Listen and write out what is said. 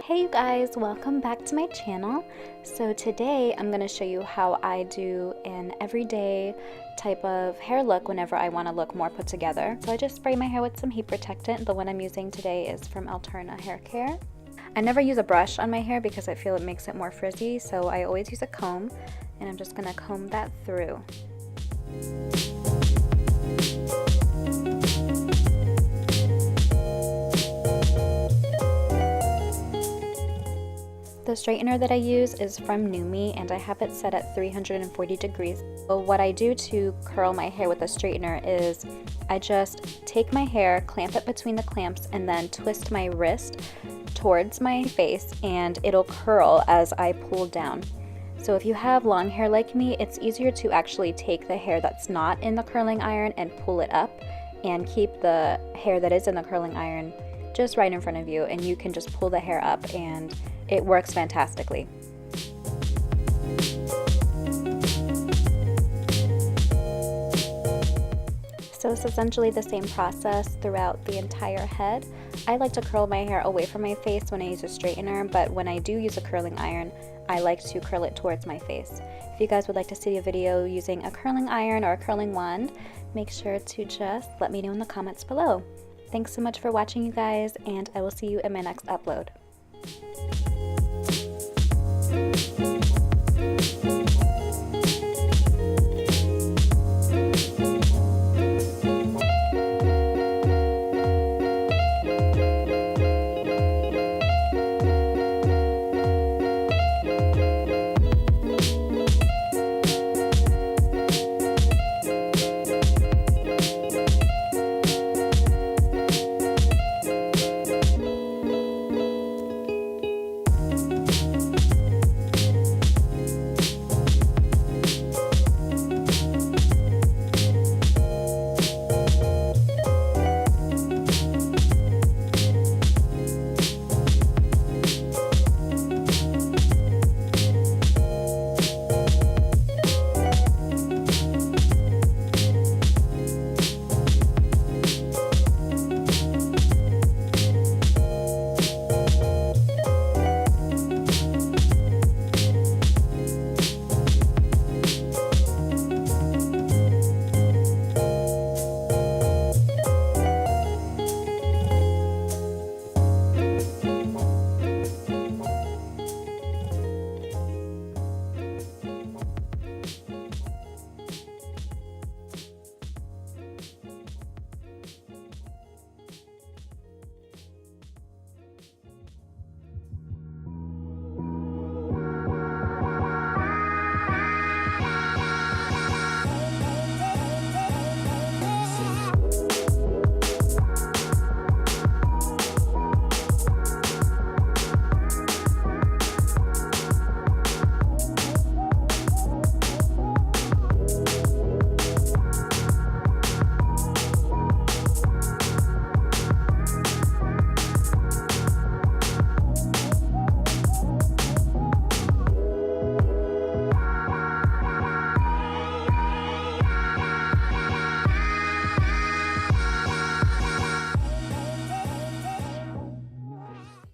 Hey you guys, welcome back to my channel. So today I'm going to show you how I do an everyday type of hair look whenever I want to look more put together. So I just spray my hair with some heat protectant. The one I'm using today is from Alterna Hair Care. I never use a brush on my hair because I feel it makes it more frizzy, so I always use a comb, and I'm just going to comb that through. The straightener that I use is from Numi, and I have it set at 340 degrees. So what I do to curl my hair with a straightener is I just take my hair, clamp it between the clamps, and then twist my wrist towards my face, and it'll curl as I pull down. So if you have long hair like me, it's easier to actually take the hair that's not in the curling iron and pull it up, and keep the hair that is in the curling iron just right in front of you, and you can just pull the hair up and it works fantastically. So it's essentially the same process throughout the entire head. I like to curl my hair away from my face when I use a straightener, but when I do use a curling iron, I like to curl it towards my face. If you guys would like to see a video using a curling iron or a curling wand, make sure to just let me know in the comments below. Thanks so much for watching, you guys, and I will see you in my next upload.